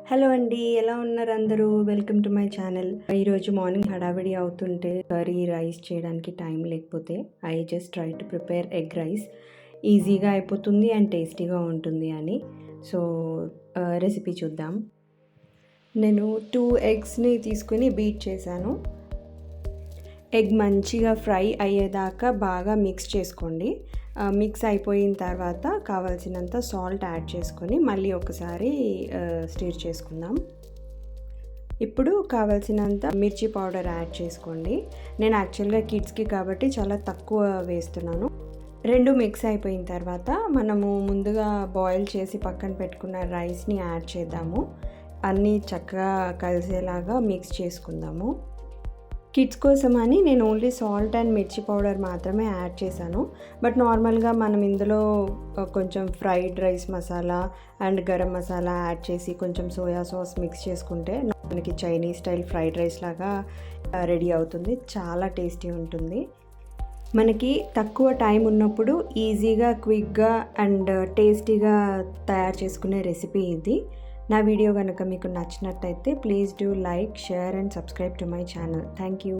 Hello అండి, ఎలా ఉన్నారు అందరూ? Welcome to my channel. ఈరోజు మార్నింగ్ హడావిడి అవుతుంటే కర్రీ రైస్ చేయడానికి టైం లేకపోతే I just try to prepare egg rice. ఈజీగా అయిపోతుంది అండ్ టేస్టీగా ఉంటుంది అని. సో రెసిపీ చూద్దాం. నేను 2 ఎగ్స్ని తీసుకుని బీట్ చేశాను. ఎగ్ మంచిగా ఫ్రై అయ్యేదాకా బాగా మిక్స్ చేసుకోండి. మిక్స్ అయిపోయిన తర్వాత కావాల్సినంత సాల్ట్ యాడ్ చేసుకొని మళ్ళీ ఒకసారి స్టిర్ చేసుకుందాం. ఇప్పుడు కావాల్సినంత మిర్చి పౌడర్ యాడ్ చేసుకోండి. నేను యాక్చువల్గా కిడ్స్కి కాబట్టి చాలా తక్కువ వేస్తున్నాను. రెండు మిక్స్ అయిపోయిన తర్వాత మనము ముందుగా బాయిల్ చేసి పక్కన పెట్టుకున్న రైస్ని యాడ్ చేద్దాము. అన్నీ చక్కగా కలిసేలాగా మిక్స్ చేసుకుందాము. కిడ్స్ కోసమని నేను ఓన్లీ సాల్ట్ అండ్ మిర్చి పౌడర్ మాత్రమే యాడ్ చేశాను. బట్ నార్మల్గా మనం ఇందులో కొంచెం fried rice masala and garam masala add చేసి కొంచెం సోయా సాస్ మిక్స్ చేసుకుంటే మనకి చైనీస్ స్టైల్ ఫ్రైడ్ రైస్ లాగా రెడీ అవుతుంది. చాలా టేస్టీ ఉంటుంది. మనకి తక్కువ టైం ఉన్నప్పుడు ఈజీగా క్విక్గా అండ్ టేస్టీగా తయారు చేసుకునే రెసిపీ ఇది. నా వీడియో కనుక మీకు నచ్చినట్టయితే please do like, share and subscribe to my channel. Thank you.